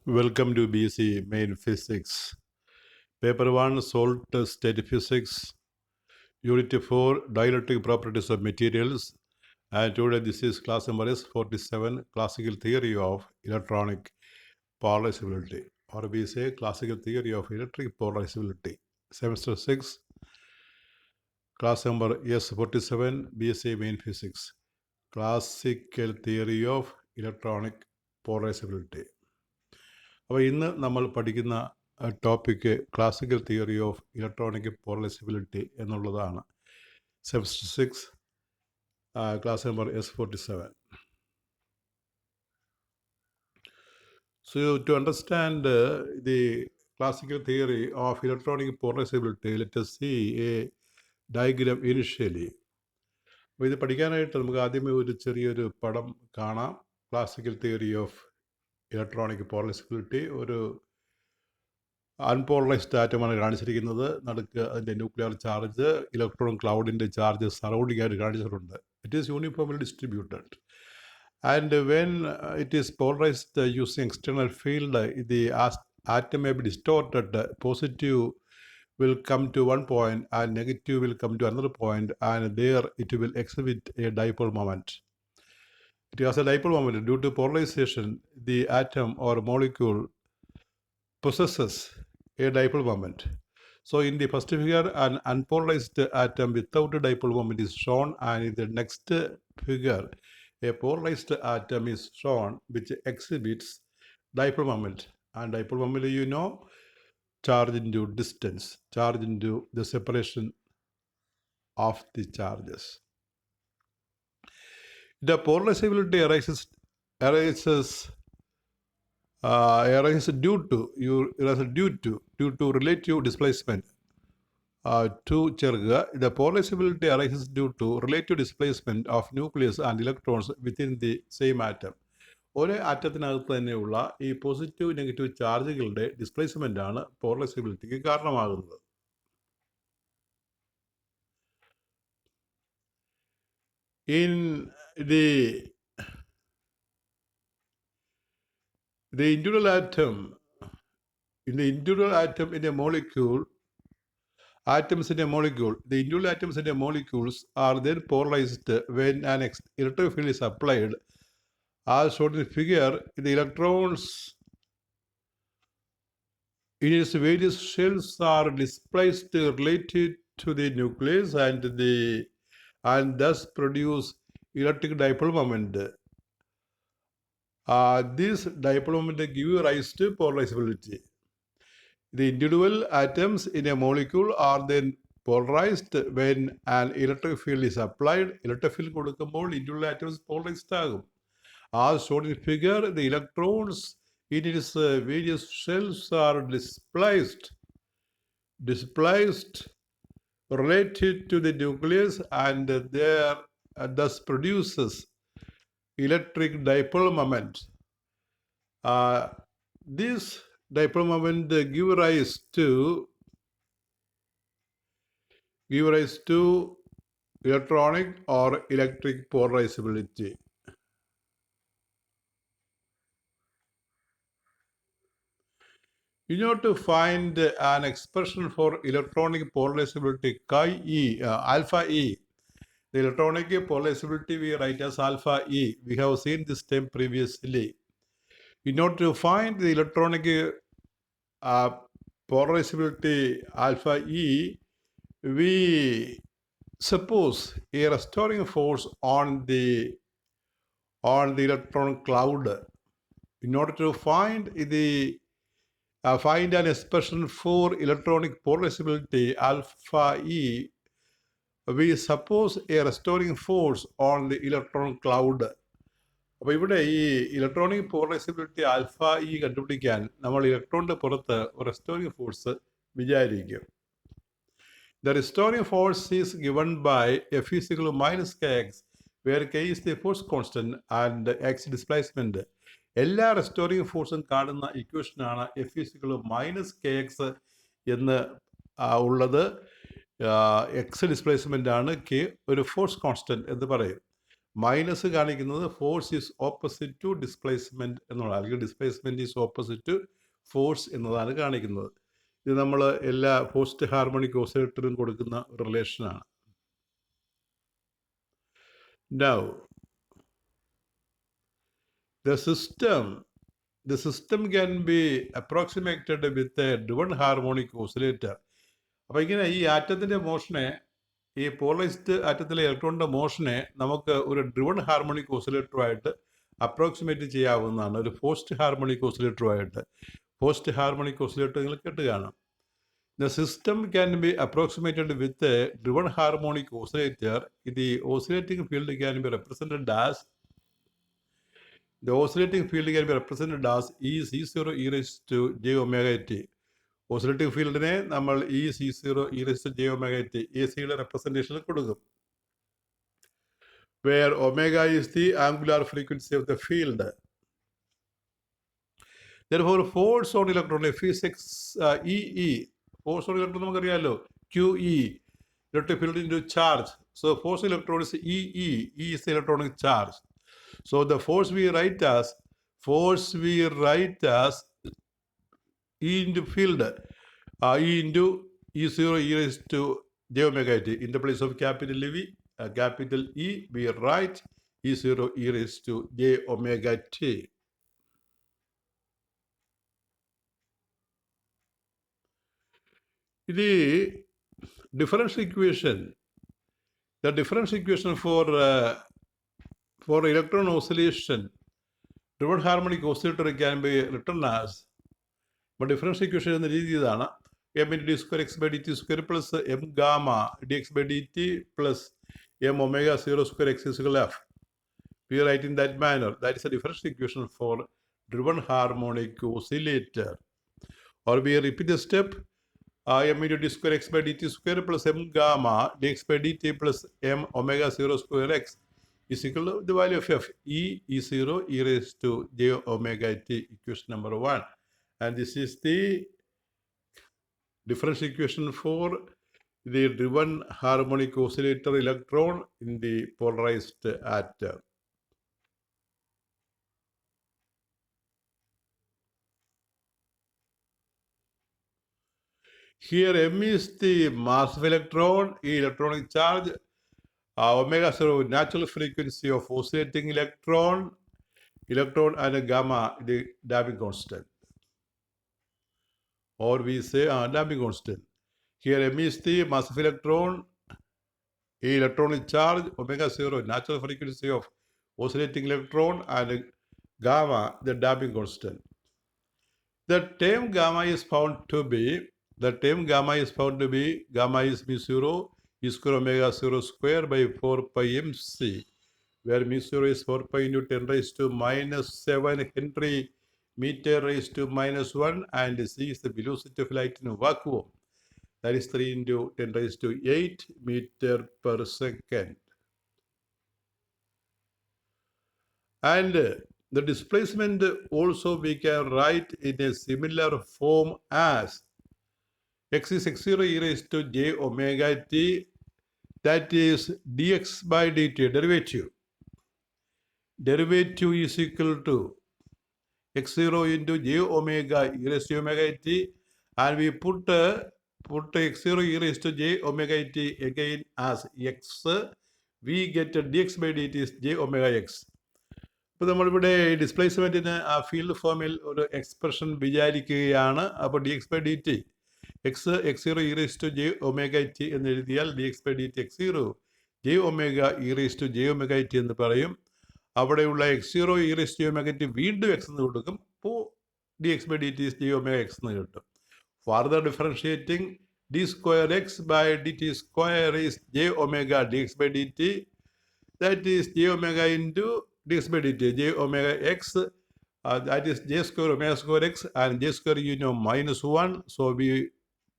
Welcome to BC Main Physics. Paper 1 Salt State Physics. Unit 4 Dielectric Properties of Materials. And today this is class number S47 Classical Theory of Electronic Polarisability. Or we say Classical Theory of Electric Polarisability. Semester 6. Class number S47 BSc Main Physics. Classical Theory of Electronic Polarisability. അപ്പോൾ ഇന്ന് നമ്മൾ പഠിക്കുന്ന topic classical theory of electronic polarisability എന്നുള്ളതാണ്. Semester 6 class number S47. So to understand the classical theory of electronic polarizability, let us see a diagram initially. അപ്പോൾ ഇത് പഠിക്കാനായിട്ട് നമുക്ക് ആദ്യമേ ഒരു ചെറിയൊരു പടം കാണാം. Classical theory of electronic polarisability ഒരു അൺപോളറൈസ്ഡ് ആറ്റമാണ് കാണിച്ചിരിക്കുന്നത്. നടുക്ക് അതിൻ്റെ ന്യൂക്ലിയർ ചാർജ്, ഇലക്ട്രോൺ ക്ലൗഡിൻ്റെ ചാർജ് സറൗണ്ടിങ് ആയിട്ട് കാണിച്ചിട്ടുണ്ട്. It is uniformly distributed. And when it is polarised using external field, the atom may be distorted. Positive will come to one point and negative will come to another point, and there it will exhibit a dipole moment. It has a dipole moment. Due to polarization, the atom or molecule possesses a dipole moment. So in the first figure, an unpolarized atom without a dipole moment is shown, and in the next figure, a polarized atom is shown which exhibits dipole moment. And dipole moment, you know, charge into distance, charge into the separation of the charges. The polarizability arises due to relative displacement. The polarizability arises due to relative displacement of nucleus and electrons within the same atom. ഒരേ ആറ്റത്തിനകത്ത് തന്നെയുള്ള ഈ positive negative ചാർജുകളുടെ displacement ആണ് പോളറൈസിബിലിറ്റിക്ക് കാരണമാകുന്നത്. In the individual atom, in a molecule, atoms in a molecule, the individual atoms in a molecules are then polarized when an electric field is applied. As shown in the figure, the electrons in its various shells are displaced related to the nucleus and thus produce electric dipole moment. This dipole moment gives rise to polarizability. The individual atoms in a molecule are then polarized when an electric field is applied. Electric field കൊടുക്കുമ്പോൾ individual atoms polarized ആകും. As shown in the figure, the electrons in its various shells are displaced related to the nucleus, and there thus produces electric dipole moment. This dipole moment give rise to electronic or electric polarizability. In order to find an expression for electronic polarizability alpha E, the electronic polarizability we write as alpha E. We have seen this term previously. In order to find the electronic polarizability alpha E, we suppose a restoring force on the electron cloud. In order to find an expression for electronic polarizability alpha E, we suppose a restoring force on the electron cloud. അപ്പോൾ ഇവിടെ ഈ electronic polarisability alpha E കണ്ടുപിടിക്കാൻ നമ്മൾ ഇലക്ട്രോണിൻ്റെ പുറത്ത് ഒരു restoring force വിചാരിക്കും. The restoring force is given by F is equal to minus kx, where k is the force constant and x displacement. എല്ലാ restoring ഫോഴ്സും കാണുന്ന ഇക്വേഷനാണ് F is equal to minus kx എന്ന് ഉള്ളത്. എക്സ് ഡിസ്പ്ലേസ്മെൻ്റ് ആണ്, k ഒരു force constant എന്ന് പറയും. Minus കാണിക്കുന്നത് force is opposite to displacement എന്നുള്ളത്, അല്ലെങ്കിൽ displacement is opposite to force എന്നതാണ് കാണിക്കുന്നത്. ഇത് നമ്മൾ എല്ലാ പോസ്റ്റ് ഹാർമോണിക് ഓസിലേറ്ററിനും കൊടുക്കുന്ന ഒരു റിലേഷനാണ്. Now, the system can be approximated with a driven harmonic oscillator. അപ്പോൾ ഇങ്ങനെ ഈ ആറ്റത്തിൻ്റെ മോഷനെ, ഈ പോളറൈസ്ഡ് ആറ്റത്തിലെ ഇലക്ട്രോണിൻ്റെ മോഷനെ നമുക്ക് ഒരു ഡ്രിവൺ ഹാർമോണിക് ഓസിലേറ്ററുമായിട്ട് അപ്രോക്സിമേറ്റ് ചെയ്യാവുന്നതാണ്, ഒരു പോസ്റ്റ് ഹാർമോണിക് ഓസിലേറ്ററുമായിട്ട്. പോസ്റ്റ് ഹാർമോണിക് ഓസിലേറ്റർ നിങ്ങൾ കേട്ട് കാണാം. The system can be approximated with a driven harmonic oscillator. The oscillating field can be represented as E C0 e raised to j omega t. Oscillating ഫീൽഡിനെ നമ്മൾ E C0 e raised to j omega t AC-യുടെ റെപ്രസെൻറ്റേഷനിൽ കൊടുക്കും. Where omega is the angular frequency of the field. Therefore, force on electron F6 EE. Force on electron നമുക്കറിയാമല്ലോ, QE, electric field into charge. So force electron is EE. E is the electronic charge. So the force we write as E into field, E into E0 e raised to j omega t. In the place of capital E, we write E0 e raised to j omega t. The differential equation for electron oscillation, driven harmonic oscillator can be written as, but differential equation എന്ന രീതി ഇതാണ്: m into d square x by dt square plus m gamma dx by dt plus m omega 0 square x is equal to f. We write in that manner. That is a differential equation for driven harmonic oscillator. Or we repeat the step: m into d square x by dt square plus m gamma dx by dt plus m omega 0 square x is equal to the value of f, E E0 e raised to j omega t, equation number 1. And this is the differential equation for the driven harmonic oscillator electron in the polarized atom. Here m is the mass of electron, electronic charge, omega 0 natural frequency of oscillating electron, and gamma the damping constant, or we say damping constant. Here m is the mass of electron, electronic charge, omega 0 natural frequency of oscillating electron, and gamma the damping constant. The term gamma is found to be gamma is mu0 e square omega 0 square by 4 pi mc, where mu0 is 4 pi into 10 raised to minus 7 Henry meter raised to minus 1, and c is the velocity of light in a vacuum. That is 3 into 10 raised to 8 meter per second. And the displacement also we can write in a similar form as x is x0 e raised to j omega t, that is dx by dt, derivative is equal to x0 into j omega e raised to omega t, and we put x0 e raised to j omega t again as x, we get dx by dt is j omega x. അപ്പോൾ നമ്മളിവിടെ ഡിസ്പ്ലേസ്മെൻറ്റിന് ആ field ഫോമിൽ ഒരു expression വിചാരിക്കുകയാണ്. അപ്പോൾ dx by dt x0 e raised to j omega t എന്ന് എഴുതിയാൽ dx by dt x0 j omega e raised to j omega t എന്ന് പറയും. അവിടെയുള്ള x0 e raised to j omega t വീണ്ടും x എന്ന് കൊടുക്കും. അപ്പോൾ dx by dt is j omega x എന്ന് കിട്ടും. Further differentiating, d square x by dt square is j omega dx by dt, that is j omega into dx by dt, j omega x, that is j square omega square x, and j square minus 1, so we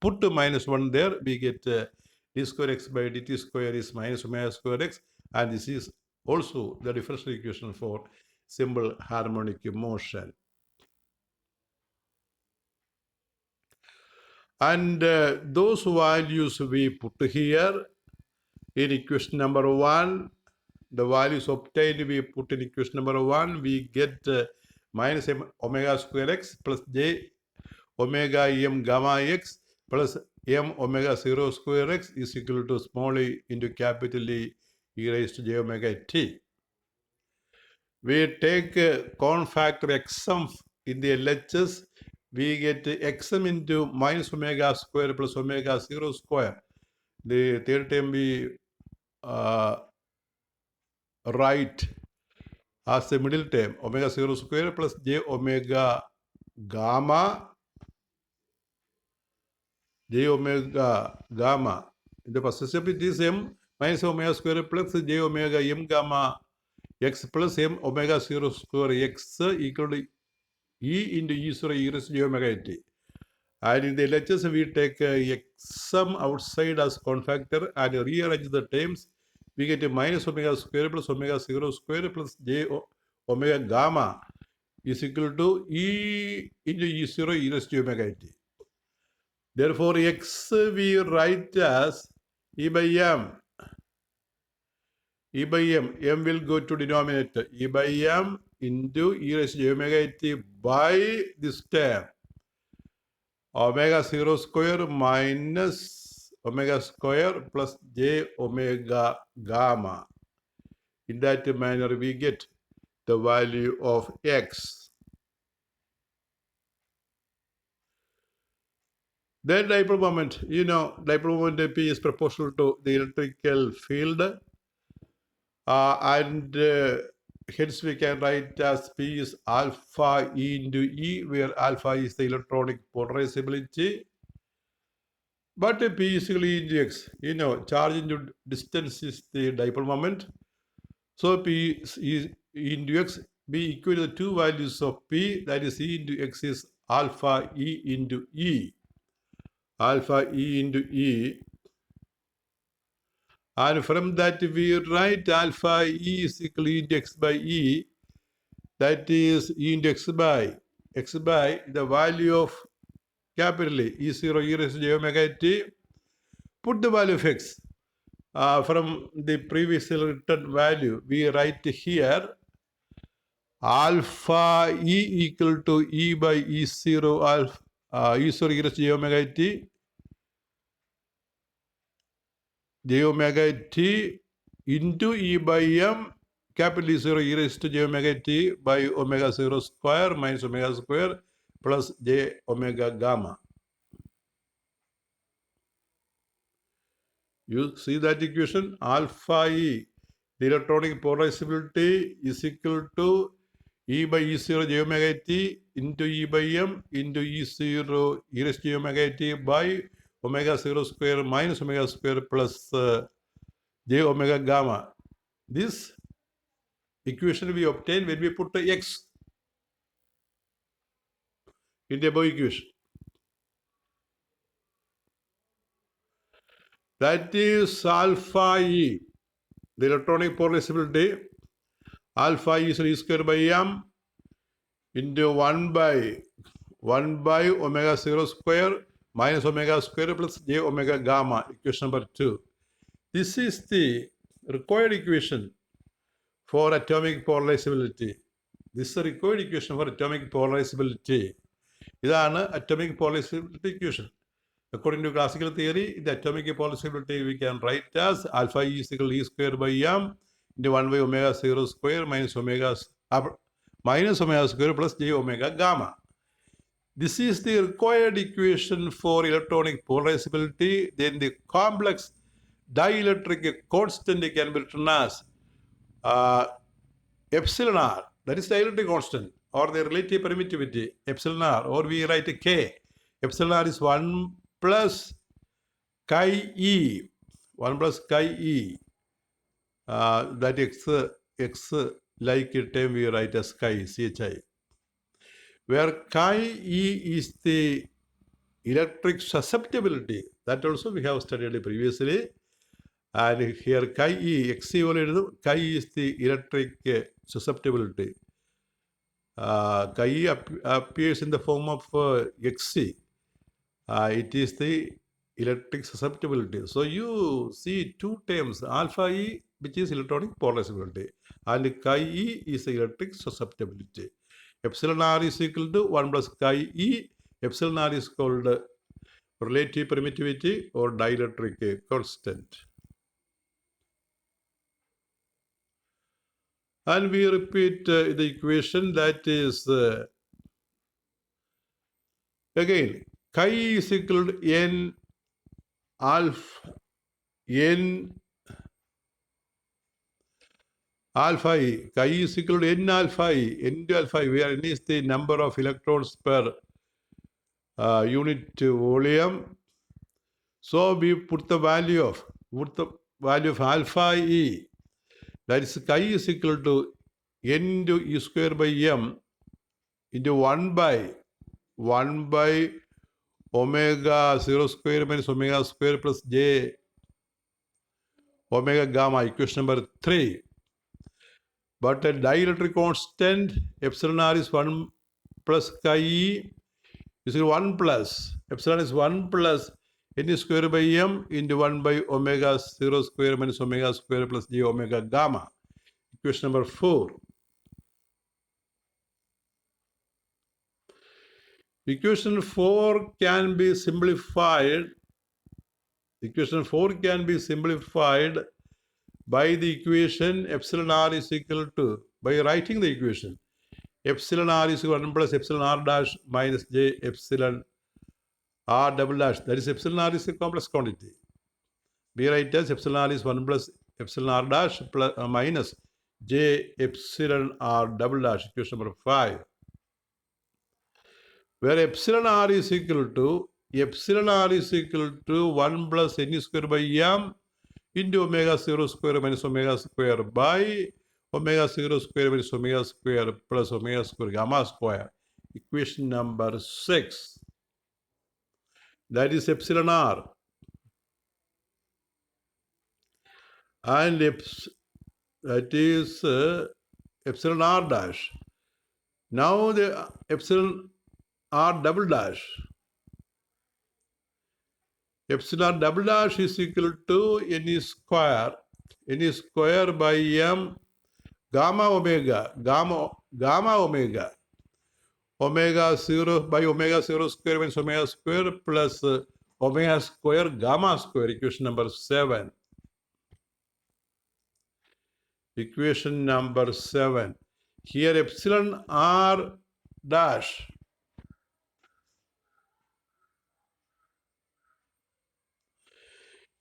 put minus 1 there, we get d square x by dt square is minus omega square x, and this is also the differential equation for simple harmonic motion. And those values we put here in equation number 1 the values obtained, we put in equation number 1, we get minus m omega square x plus j omega m gamma x plus m omega 0 square x is equal to small e into capital E raised to j omega t. We take con factor xm in the LHS, we get xm into minus omega square plus omega 0 square. The third term we write as the middle term, omega 0 square plus j omega gamma, In the first step, it is m minus omega square plus j omega m gamma x plus m omega 0 square x equal to e into e 0 e raised to j omega t. And in the LHS, we take xm outside as confactor and rearrange the terms. We get a minus omega square plus omega 0 square plus j omega gamma is equal to e into e 0 e raised to omega t. Therefore, x we write as e by m. E by m will go to denominator. E by m into e raised to omega t by this term. Omega 0 square minus omega square plus j omega gamma. In that manner, we get the value of x. Then dipole moment, dipole moment P is proportional to the electrical field. And hence we can write as P is alpha E into E, where alpha is the electronic polarizability. But P is equal to E into X. Charge into distance is the dipole moment. So P is E into X be equal to the two values of P, that is E into X is alpha E into E. Alpha E into E. And from that we write alpha E is equal to E into X by E. That is E into X by the value of capital E 0 e raised to j omega t. Put the value of X. From the previously written value, we write here alpha E equal to E by E 0 alpha E 0 e raised to j omega t into E by m capital E 0 e raised to j omega t by omega 0 square minus omega square plus j omega gamma. You see that equation? Alpha E, the electronic polarizability is equal to E by E 0 j omega t into E by m into E 0 e raised to j omega t by omega 0 square minus omega square plus j omega gamma. This equation we obtain when we put the x in the above equation. That is alpha E, the electronic polarizability. Alpha E is E square by m into 1 by omega 0 square minus omega square plus j omega gamma, equation number 2. This is the required equation for atomic polarizability. This is the required equation for atomic polarizability. ഇതാണ് atomic polarizability equation. According to classical theory, the atomic polarizability we can write as alpha E is equal to E square by m into 1 by omega 0 square minus omega square plus j omega gamma. This is the required equation for electronic polarizability. Then the complex dielectric constant can be written as epsilon r, that is dielectric constant, or the relative permittivity, epsilon r, or we write k. Epsilon r is 1 plus chi e, 1 plus chi e. That x like term we write as chi, chi, where chi e is the electric susceptibility. That also we have studied previously. And here chi e, x chi e is the electric susceptibility. Chi e appears in the form of xc. It is the electric susceptibility. So you see two terms, alpha e which is electronic polarizability, and chi e is the electric susceptibility. Epsilon r is equal to 1 plus chi e. Epsilon r is called relative permittivity or dielectric constant. And we repeat the equation, that is again chi is equal to n alpha e. Chi is equal to n alpha e, n into alpha e, where n is the number of electrons per unit volume. So we put the value of alpha e, that is chi is equal to n into e square by m into 1 by omega 0 square minus omega square plus j omega gamma, equation number 3. But a dielectric constant epsilon r is 1 plus chi e is 1 plus epsilon is 1 plus n square by m into 1 by omega 0 square minus omega square plus j omega gamma, equation number 4. Equation 4 can be simplified. Equation 4 can be simplified by the equation epsilon r is equal to, by writing the equation epsilon r is 1 plus epsilon r dash minus j epsilon r double dash, that is epsilon r is a complex quantity. We write as epsilon r is 1 plus epsilon r dash plus, minus j epsilon r double dash, equation number 5. Where epsilon r is equal to 1 plus n square by m into omega 0 square minus omega square by omega 0 square minus omega square plus omega square gamma square, equation number 6. That is epsilon r. And that is epsilon r dash. Now the epsilon r double dash. Epsilon double dash is equal to n square by m gamma omega omega 0 by omega 0 square minus omega square plus omega square gamma square, equation number 7. Equation number 7. Here epsilon r dash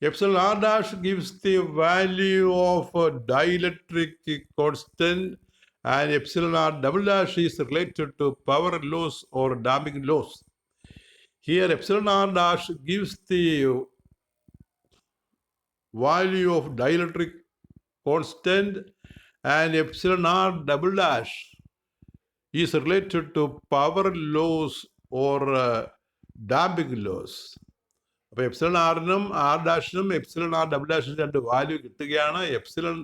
epsilon r dash gives the value of dielectric constant, and epsilon r double dash is related to power loss or damping loss. Here epsilon r dash gives the value of dielectric constant, and epsilon r double dash is related to power loss or damping loss. അപ്പോൾ epsilon ആറിനും r ഡാഷിനും epsilon r double ഡാഷിനും രണ്ട് value കിട്ടുകയാണ്. Epsilon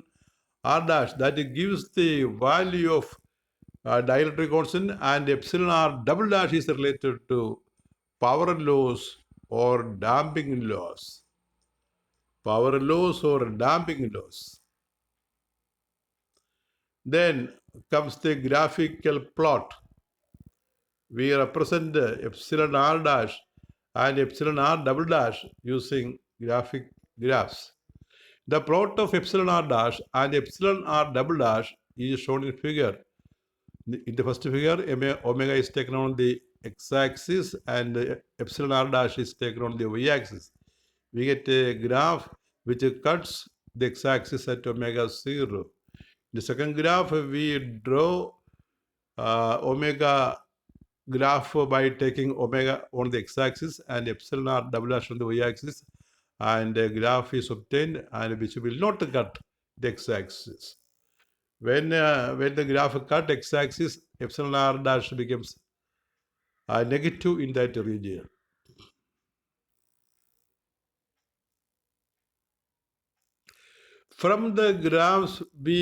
r dash that gives the value of dielectric constant, and epsilon r double dash is related to power loss or damping loss. Power loss or damping loss. Then comes the graphical plot. We represent epsilon r dash and epsilon r double dash using graphic graphs. The plot of epsilon r dash and epsilon r double dash is shown in figure. In the first figure, omega is taken on the x-axis and epsilon r dash is taken on the y-axis. We get a graph which cuts the x-axis at omega 0. In the second graph, we draw omega graph by taking omega on the x-axis and epsilon r double dash on the y-axis, and a graph is obtained and which will not cut the x-axis. When the graph cut x-axis, epsilon r dash becomes negative in that region. From the graphs we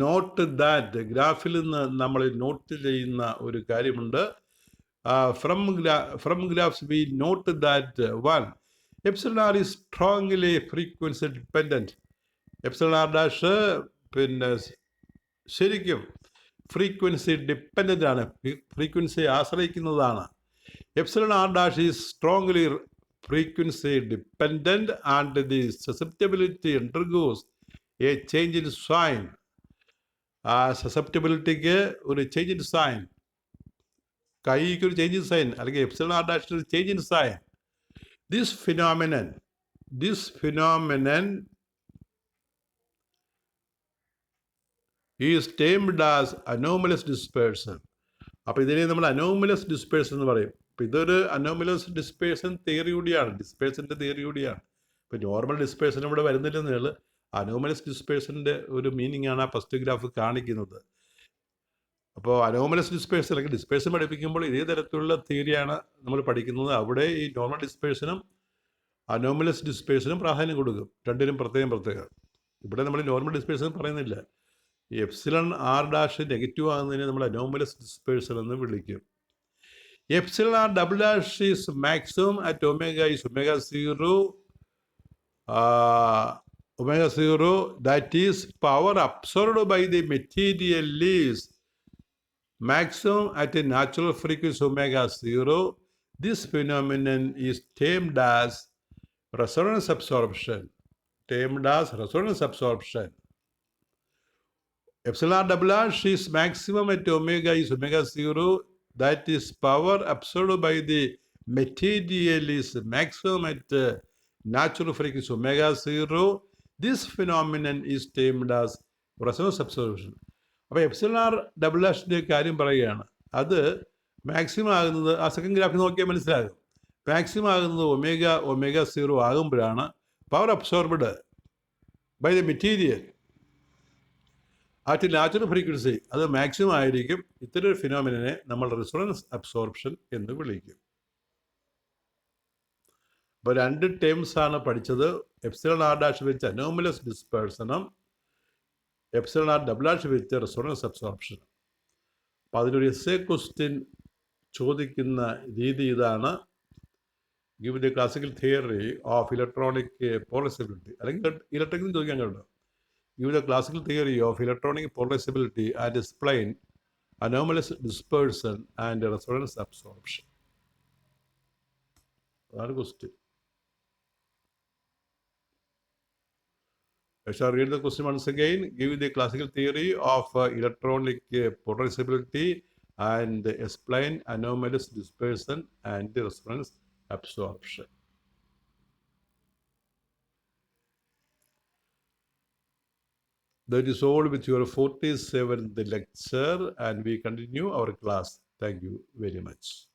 note that ഗ്രാഫിൽ നിന്ന് നമ്മൾ not ചെയ്യുന്ന ഒരു കാര്യമുണ്ട്. From graphs we note that one, epsilon r is strongly frequency dependent. Epsilon R dash പിന്നെ ശരിക്കും frequency dependent ആണ്, frequency ആശ്രയിക്കുന്നതാണ്. Epsilon R dash is strongly frequency dependent and the susceptibility undergoes a change in sign. ആ സസെപ്റ്റബിലിറ്റിക്ക് ഒരു change in sign, കൈക്ക് ഒരു change in sign, അല്ലെങ്കിൽ epsilon r ഡാഷിന് ഒരു change in sign. This phenomenon is termed as anomalous dispersion. അപ്പോൾ ഇതിനെ നമ്മൾ അനോമലസ് ഡിസ്പേഴ്സൺ എന്ന് പറയും. അപ്പോൾ ഇതൊരു അനോമലസ് ഡിസ്പേഴ്സൺ തിയറി കൂടിയാണ്, ഡിസ്പേഴ്സൻ്റെ തിയറി കൂടിയാണ്. ഇപ്പോൾ നോർമൽ ഡിസ്പേഴ്സൺ ഇവിടെ വരുന്നില്ലെന്നുകൾ അനോമലസ് ഡിസ്പേഴ്സൻ്റെ ഒരു മീനിങ് ആണ് ആ ഫസ്റ്റ് ഗ്രാഫ് കാണിക്കുന്നത്. അപ്പോൾ അനോമലസ് ഡിസ്പേഴ്സൺ അല്ലെങ്കിൽ ഡിസ്പേഴ്സൺ പഠിപ്പിക്കുമ്പോൾ ഇതേ തരത്തിലുള്ള തിയറിയാണ് നമ്മൾ പഠിക്കുന്നത്. അവിടെ ഈ നോർമൽ ഡിസ്പേഴ്സനും അനോമലസ് ഡിസ്പേഴ്സനും പ്രാധാന്യം കൊടുക്കും, രണ്ടിനും പ്രത്യേകം. ഇവിടെ നമ്മൾ നോർമൽ ഡിസ്പേഴ്സൺ പറയുന്നില്ല. ഈ എപ്സിലൺ ആർ ഡാഷ് നെഗറ്റീവ് ആകുന്നതിനെ നമ്മൾ അനോമലസ് ഡിസ്പേഴ്സൺ എന്ന് വിളിക്കും. Epsilon r double dash is maximum at omega is omega zero that is power absorbed by the material is maximum at a natural frequency omega 0. This phenomenon is termed as resonance absorption. Epsilon double dash is maximum at omega is omega 0. That is power absorbed by the material is maximum at natural frequency omega 0. This phenomenon is termed as resonance absorption. അപ്പോൾ epsilon R double ഡാഷിൻ്റെ കാര്യം പറയുകയാണ്. അത് maximum ആകുന്നത് ആ second ഗ്രാഫിൽ നോക്കിയാൽ മനസ്സിലാകും. Maximum ആകുന്നത് ഒമേഗ 0 ആകുമ്പോഴാണ് power absorbed by the material at natural frequency അത് മാക്സിമം ആയിരിക്കും. ഇത്തരം ഒരു ഫിനോമിനെ നമ്മൾ റെസൊണൻസ് അബ്സോർപ്ഷൻ എന്ന് വിളിക്കും. അപ്പോൾ രണ്ട് ടേംസ് ആണ് പഠിച്ചത്. എപ്സിലോൺ ആർ ഡാഷ് വെച്ച് അനോമലസ് ഡിസ്പേഴ്സണും എപ്സിലോൺ ആർ ഡബിൾ ഡാഷ് വെച്ച് റെസൊണൻസ് അബ്സോർപ്ഷനും. അപ്പോൾ അതിനൊരു എസ്സേ ക്വസ്റ്റ്യൻ ചോദിക്കുന്ന രീതി ഇതാണ്. Give the classical theory of electronic polarisability, അല്ലെങ്കിൽ ഇലക്ട്രിക്കിൽ ചോദിക്കാൻ കേട്ടോ. Give the classical theory of electronic polarisability and explain anomalous dispersion and resonance absorption. That's a question. I shall read the question once again. Give the classical theory of electronic polarisability and explain anomalous dispersion and resonance absorption. That is all with your 47th lecture, and we continue our class. Thank you very much.